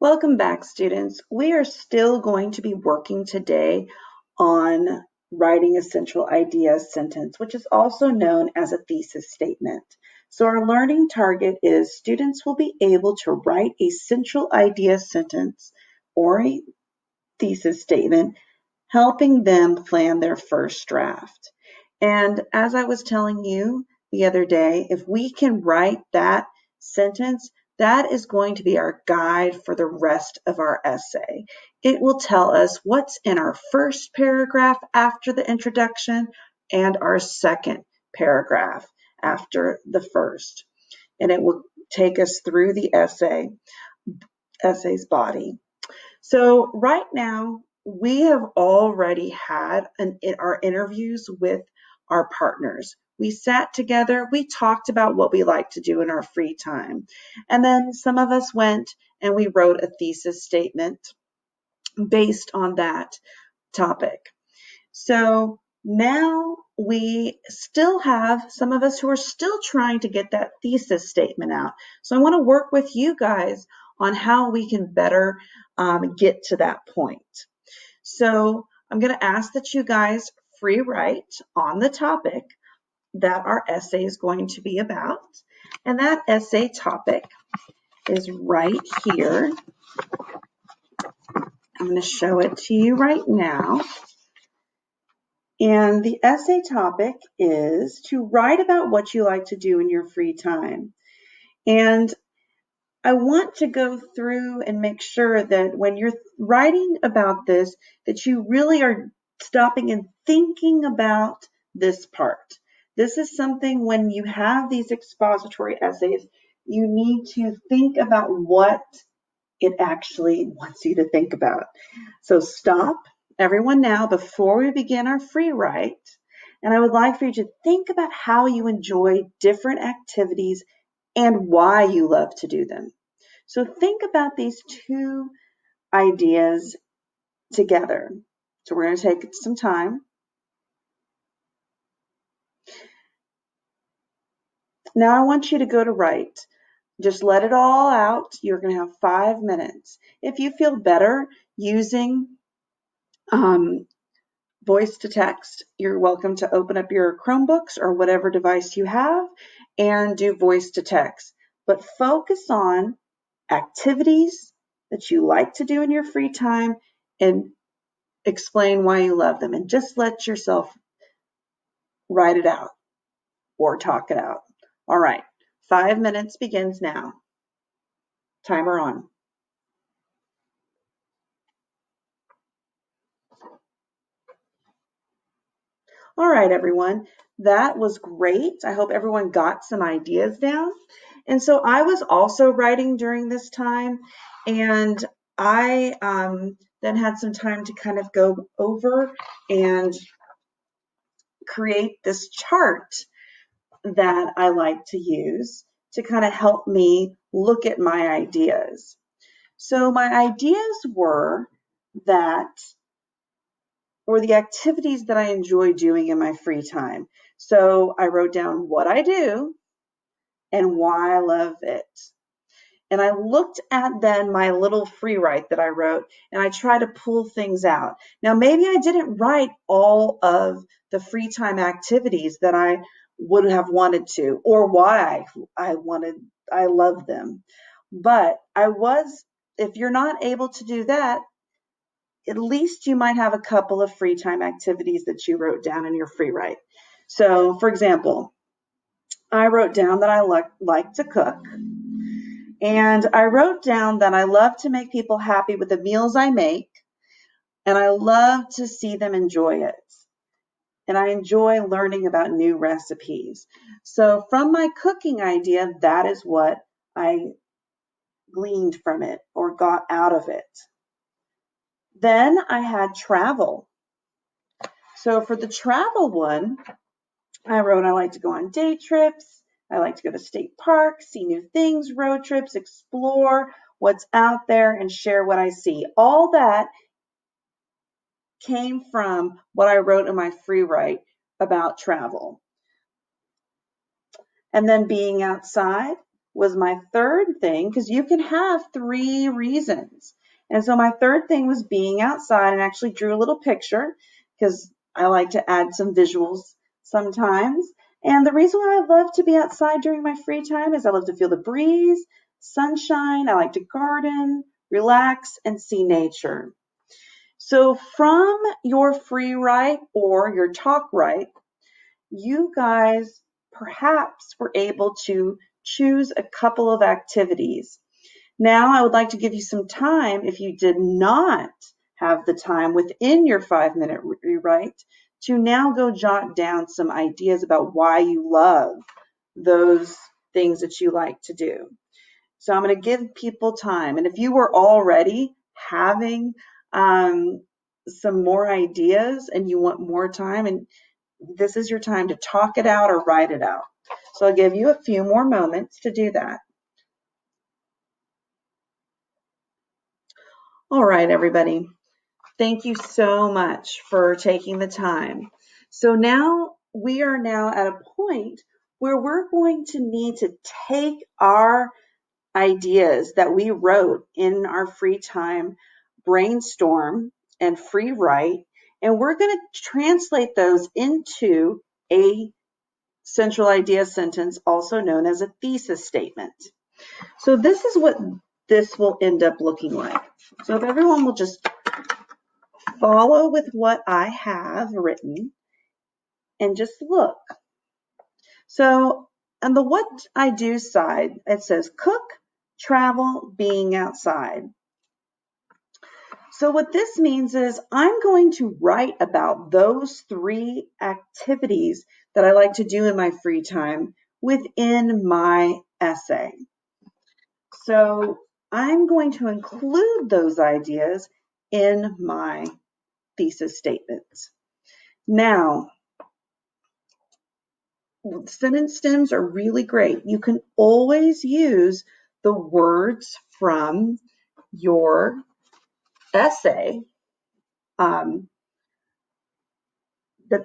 Welcome back, students. We are still going to be working today on writing a central idea sentence, which is also known as a thesis statement. So our learning target is students will be able to write a central idea sentence or a thesis statement, helping them plan their first draft. And as I was telling you the other day, if we can write that sentence, that is going to be our guide for the rest of our essay. It will tell us what's in our first paragraph after the introduction and our second paragraph after the first. And it will take us through the essay's body. So right now, we have already had our interviews with our partners. We sat together, we talked about what we like to do in our free time. And then some of us went and we wrote a thesis statement based on that topic. So now we still have some of us who are still trying to get that thesis statement out. So I want to work with you guys on how we can better get to that point. So I'm going to ask that you guys free write on the topic that our essay is going to be about. And that essay topic is right here. I'm going to show it to you right now. And the essay topic is to write about what you like to do in your free time. And I want to go through and make sure that when you're writing about this, that you really are stopping and thinking about this part. This is something when you have these expository essays, you need to think about what it actually wants you to think about. So stop, everyone, now before we begin our free write. And I would like for you to think about how you enjoy different activities and why you love to do them. So think about these two ideas together. So we're going to take some time. Now I want you to go to write. Just let it all out. You're going to have 5 minutes. If you feel better using voice to text, you're welcome to open up your Chromebooks or whatever device you have and do voice to text. But focus on activities that you like to do in your free time and explain why you love them. And just let yourself write it out or talk it out. All right, 5 minutes begins now. Timer on. All right, everyone, that was great. I hope everyone got some ideas down. And so I was also writing during this time, and I then had some time to kind of go over and create this chart that I like to use to kind of help me look at my ideas. So my ideas were the activities that I enjoy doing in my free time. So I wrote down what I do and why I love it. And I looked at then my little free write that I wrote, and I tried to pull things out. Now, maybe I didn't write all of the free time activities that I would have wanted to, or why I love them. But if you're not able to do that, at least you might have a couple of free time activities that you wrote down in your free write. So, for example, I wrote down that I like to cook. And I wrote down that I love to make people happy with the meals I make, and I love to see them enjoy it. And I enjoy learning about new recipes. So from my cooking idea, that is what I gleaned from it or got out of it. Then I had travel. So for the travel one, I wrote I like to go on day trips. I like to go to state parks, see new things, road trips, explore what's out there, and share what I see. All that came from what I wrote in my free write about travel. And then being outside, was my third thing, because you can have 3 reasons. And so my third thing was being outside, and actually drew a little picture because I like to add some visuals sometimes. And the reason why I love to be outside during my free time is I love to feel the breeze, sunshine. I like to garden, relax, and see nature. So from your free write or your talk write, you guys perhaps were able to choose a couple of activities. Now, I would like to give you some time, if you did not have the time within your 5-minute rewrite, to now go jot down some ideas about why you love those things that you like to do. So I'm going to give people time. And if you were already having some more ideas and you want more time, and this is your time to talk it out or write it out. So I'll give you a few more moments to do that. All right, everybody. Thank you so much for taking the time. So now we are now at a point where we're going to need to take our ideas that we wrote in our free time brainstorm and free write, and we're going to translate those into a central idea sentence, also known as a thesis statement. So this is what this will end up looking like. So if everyone will just follow with what I have written and just look. So on the what I do side, it says cook, travel, being outside. So what this means is I'm going to write about those 3 activities that I like to do in my free time within my essay. So I'm going to include those ideas in my thesis statements. Now, sentence stems are really great. You can always use the words from your essay that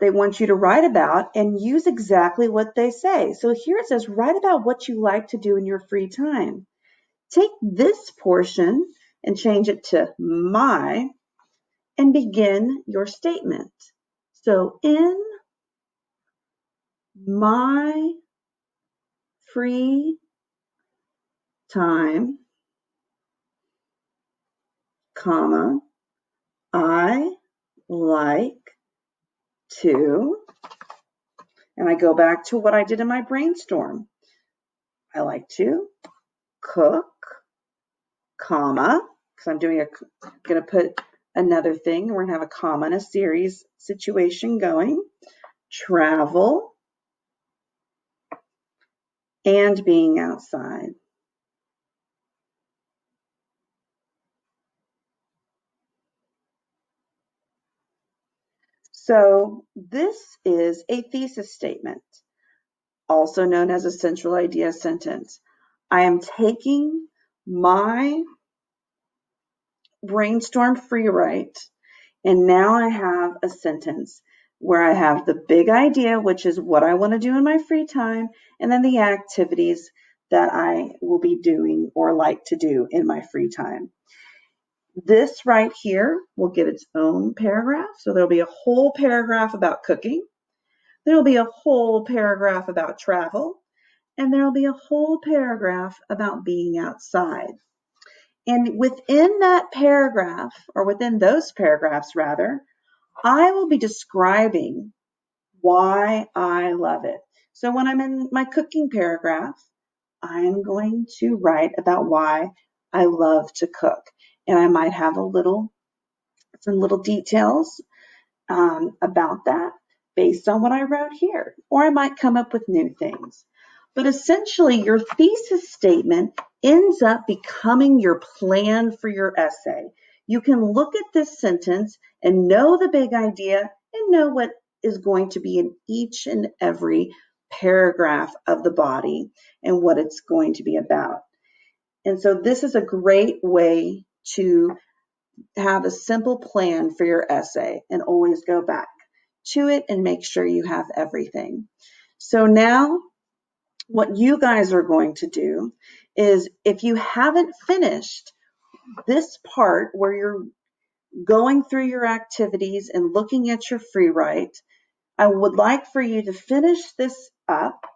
they want you to write about and use exactly what they say. So here it says, write about what you like to do in your free time. Take this portion and change it to my and begin your statement. So in my free time, comma, I like to, and I go back to what I did in my brainstorm. I like to cook, comma, because I'm going to put another thing. We're going to have a comma in a series situation going. Travel and being outside. So this is a thesis statement, also known as a central idea sentence. I am taking my brainstorm free write, and now I have a sentence where I have the big idea, which is what I want to do in my free time, and then the activities that I will be doing or like to do in my free time. This right here will get its own paragraph. So there'll be a whole paragraph about cooking. There'll be a whole paragraph about travel. And there'll be a whole paragraph about being outside. And within that paragraph, or within those paragraphs rather, I will be describing why I love it. So when I'm in my cooking paragraph, I'm going to write about why I love to cook. And I might have some little details about that based on what I wrote here. Or I might come up with new things. But essentially, your thesis statement ends up becoming your plan for your essay. You can look at this sentence and know the big idea and know what is going to be in each and every paragraph of the body and what it's going to be about. And so this is a great way to have a simple plan for your essay and always go back to it and make sure you have everything. So now what you guys are going to do is, if you haven't finished this part where you're going through your activities and looking at your free write, I would like for you to finish this up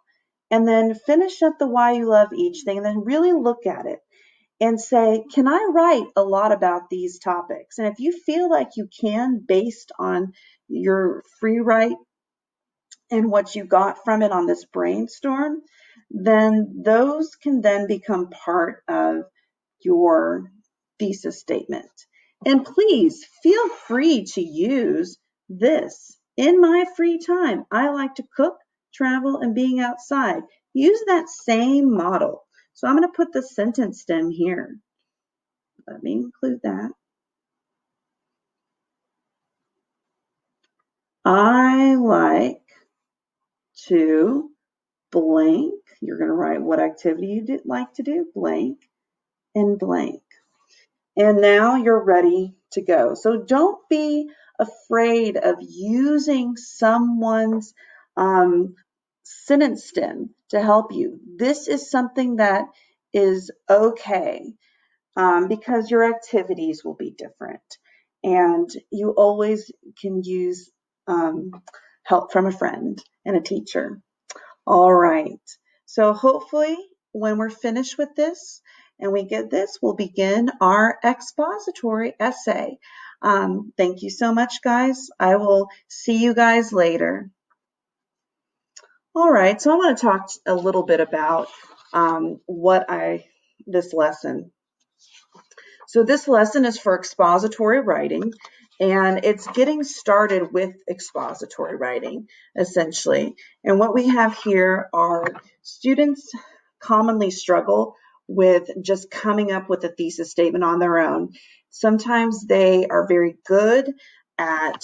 and then finish up the why you love each thing, and then really look at it and say, can I write a lot about these topics? And if you feel like you can, based on your free write and what you got from it on this brainstorm, then those can then become part of your thesis statement. And please feel free to use this in my free time. I like to cook, travel, and being outside. Use that same model. So I'm going to put the sentence stem here. Let me include that. I like to blank. You're going to write what activity you like to do, blank and blank. And now you're ready to go. So don't be afraid of using someone's sentence stem to help you. This is something that is okay, because your activities will be different. And you always can use help from a friend and a teacher. All right. So hopefully when we're finished with this and we get this, we'll begin our expository essay. Thank you so much, guys. I will see you guys later. All right. So I want to talk a little bit about this lesson. So this lesson is for expository writing, and it's getting started with expository writing, essentially. And what we have here are students commonly struggle with just coming up with a thesis statement on their own. Sometimes they are very good at,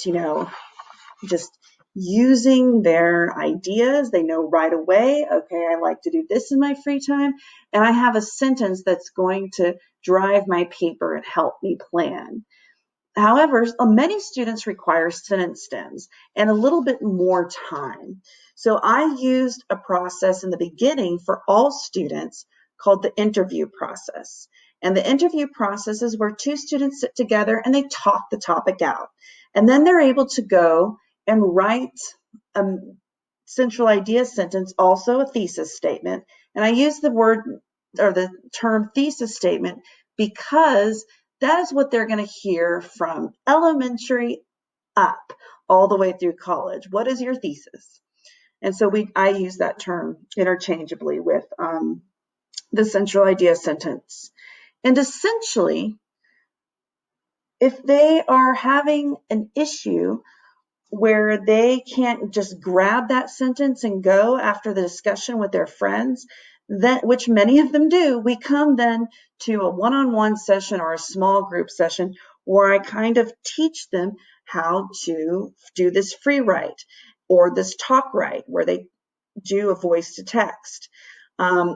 just using their ideas. They know right away, okay, I like to do this in my free time, and I have a sentence that's going to drive my paper and help me plan. However, many students require sentence stems and a little bit more time. So I used a process in the beginning for all students called the interview process. And the interview process is where two students sit together and they talk the topic out. And then they're able to go and write a central idea sentence, also a thesis statement. And I use the word or the term thesis statement because that is what they're going to hear from elementary up all the way through college. What is your thesis? And so I use that term interchangeably with the central idea sentence. And essentially, if they are having an issue where they can't just grab that sentence and go after the discussion with their friends, which many of them do, we come then to a one-on-one session or a small group session where I kind of teach them how to do this free write or this talk write, where they do a voice to text,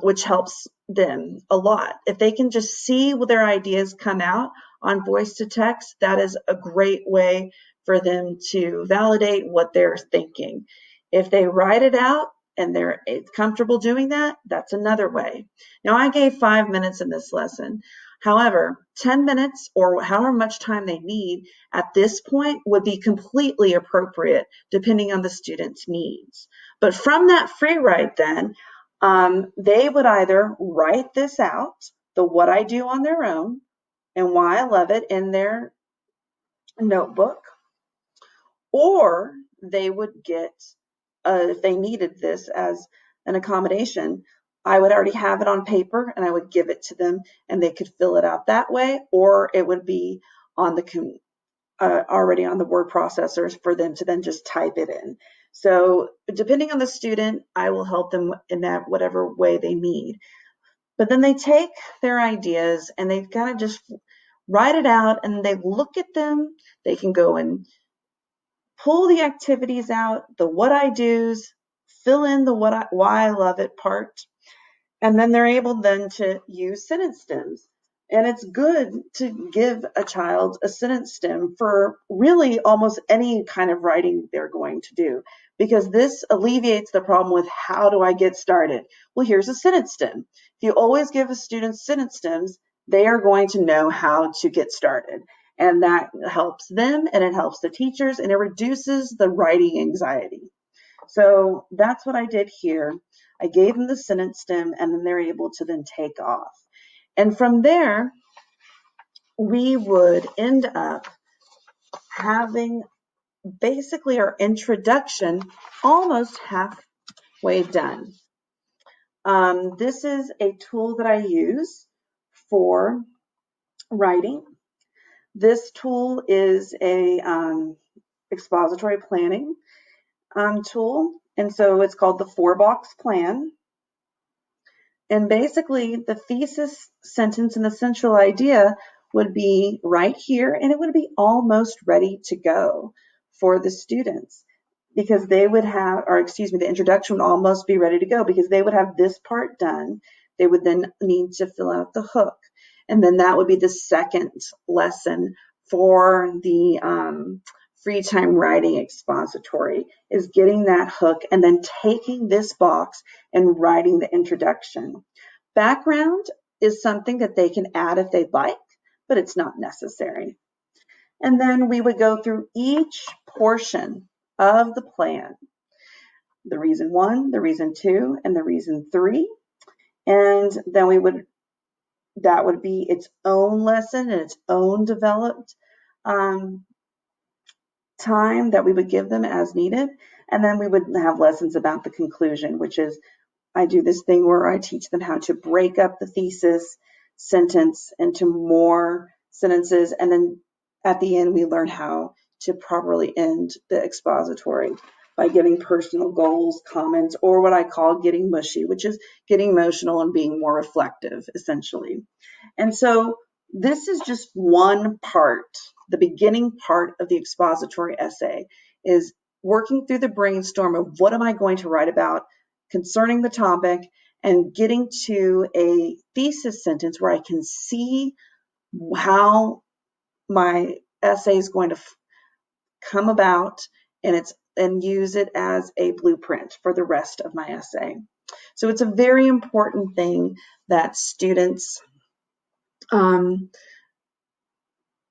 which helps them a lot. If they can just see their ideas come out on voice to text, that is a great way for them to validate what they're thinking. If they write it out and they're comfortable doing that, that's another way. Now, I gave 5 minutes in this lesson. However, 10 minutes or however much time they need at this point would be completely appropriate depending on the student's needs. But from that free write then, they would either write this out, the what I do on their own and why I love it, in their notebook, or they would get, if they needed this as an accommodation, I would already have it on paper and I would give it to them and they could fill it out that way, or it would be on the already on the word processors for them to then just type it in. So depending on the student, I will help them in that whatever way they need. But then they take their ideas and they kind of just write it out and they look at them. They can go and pull the activities out, the what I do's, fill in the why I love it part, and then they're able then to use sentence stems. And it's good to give a child a sentence stem for really almost any kind of writing they're going to do, because this alleviates the problem with how do I get started? Well, here's a sentence stem. If you always give a student sentence stems, they are going to know how to get started. And that helps them and it helps the teachers and it reduces the writing anxiety. So that's what I did here. I gave them the sentence stem and then they're able to then take off. And from there, we would end up having basically our introduction almost halfway done. This is a tool that I use for writing. This tool is a expository planning tool, and so it's called the 4-box plan. And basically, the thesis sentence and the central idea would be right here, and it would be almost ready to go for the students because they would have, or excuse me, the introduction would almost be ready to go because they would have this part done. They would then need to fill out the hook. And then that would be the second lesson for the free time writing expository, is getting that hook and then taking this box and writing the introduction. Background is something that they can add if they'd like, but it's not necessary. And then we would go through each portion of the plan, the reason 1, the reason 2, and the reason 3. And then that would be its own lesson and its own developed time that we would give them as needed. And then we would have lessons about the conclusion, which is I do this thing where I teach them how to break up the thesis sentence into more sentences. And then at the end, we learn how to properly end the expository by giving personal goals, comments, or what I call getting mushy, which is getting emotional and being more reflective, essentially. And so this is just one part, the beginning part of the expository essay is working through the brainstorm of what am I going to write about concerning the topic and getting to a thesis sentence where I can see how my essay is going to come about and use it as a blueprint for the rest of my essay. So it's a very important thing that students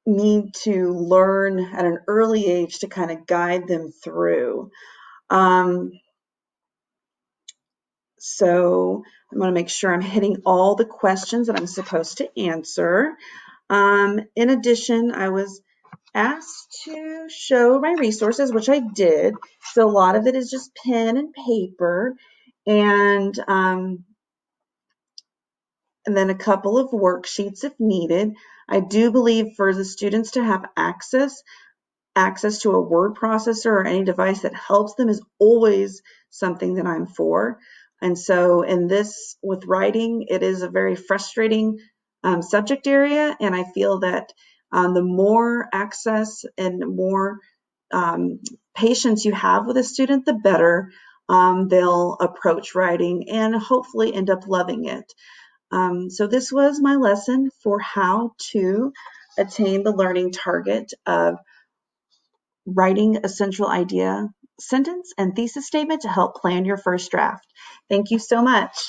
need to learn at an early age to kind of guide them through. So I'm going to make sure I'm hitting all the questions that I'm supposed to answer. In addition, I was asked to show my resources, which I did. So a lot of it is just pen and paper, and then a couple of worksheets if needed. I do believe for the students to have access to a word processor or any device that helps them is always something that I'm for. And so in this, with writing, it is a very frustrating subject area. And I feel that the more access and more patience you have with a student, the better they'll approach writing and hopefully end up loving it. So this was my lesson for how to attain the learning target of writing a central idea, sentence, and thesis statement to help plan your first draft. Thank you so much.